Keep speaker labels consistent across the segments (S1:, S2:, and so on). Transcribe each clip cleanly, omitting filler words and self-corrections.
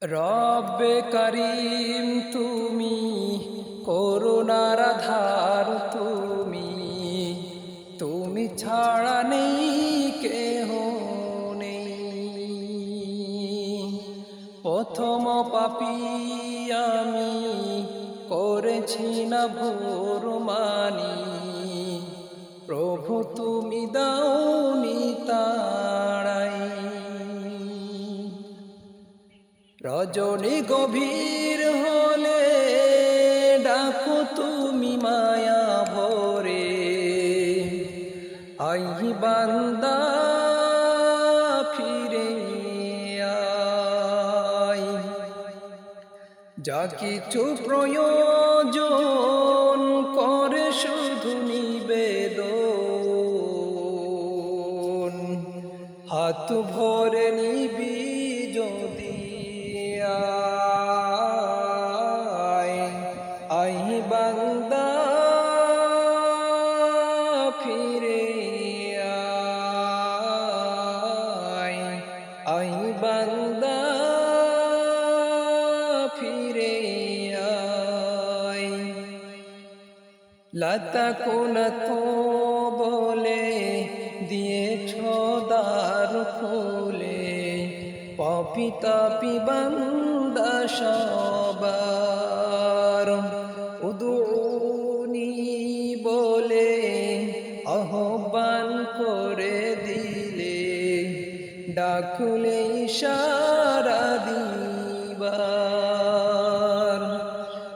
S1: রব্বে করিম তুমি, করুণার ধার তুমি, তুমি ছাড়া নেই কেহ নেই। প্রথম পাপী আমি, করেছি না ভোর মানি, প্রভু তুমি দাওনি তাড়াই। রজনী গভীর হলে ডাকো তুমি মায়া ভরে, আই বান্দা ফিরে আই। যা কিছু প্রয়োজন করে শুধু নিবেদন, হাত ভরে নিবি যদি আই বান্দা ফিরে আই বান্দা ফিরে আই। লতা কোনত বলে দিয়েছ দ্বার খুলে, পাপী বান্দা সবার উদুনি বলে আহ্বান করে দিলে, ডাকলে ইশারা দিবার।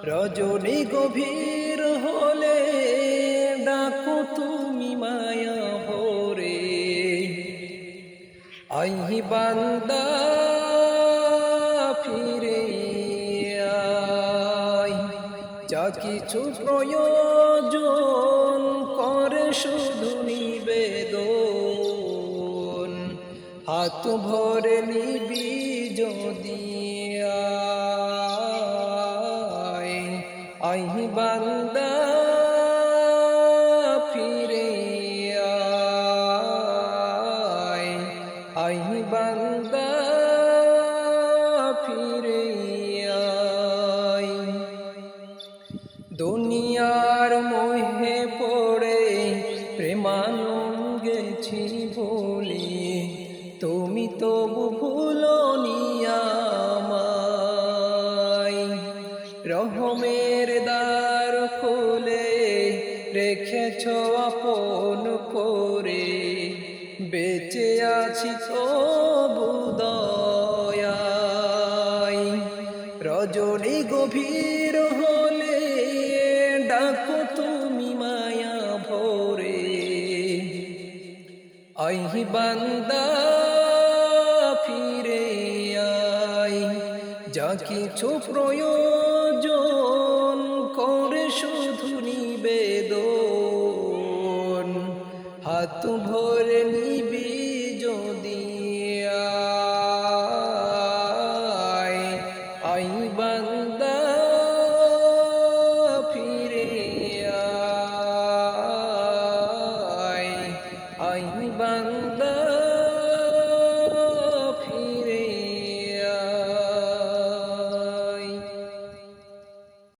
S1: রজনী গভীর হলে ডাকো তুমি মায়া ভরে, আই বান্দা ফিরে আই। যা কিছু প্রয়োজন করে শুধু নিবেদন, হাত ভরে নিবি যদি আই বান্দা ফিরে আই বান্দা ফিরে আই। দুনিয়ার মোহে পড়ে প্রেমানন্দেছি বলি, তুমি তবু ভুলোনি আমায়। রহমের দ্বার খুলে রেখেছ আপন করে, বেঁচে আছি তবু দয়ায়। রজনী গভীর হলে ডাকো তুমি মায়া ভরে, আই বান্দা ফিরে আই। যা কিছু প্রয়োজন করে শুধু নিবেদন, হাত ভরে নিবি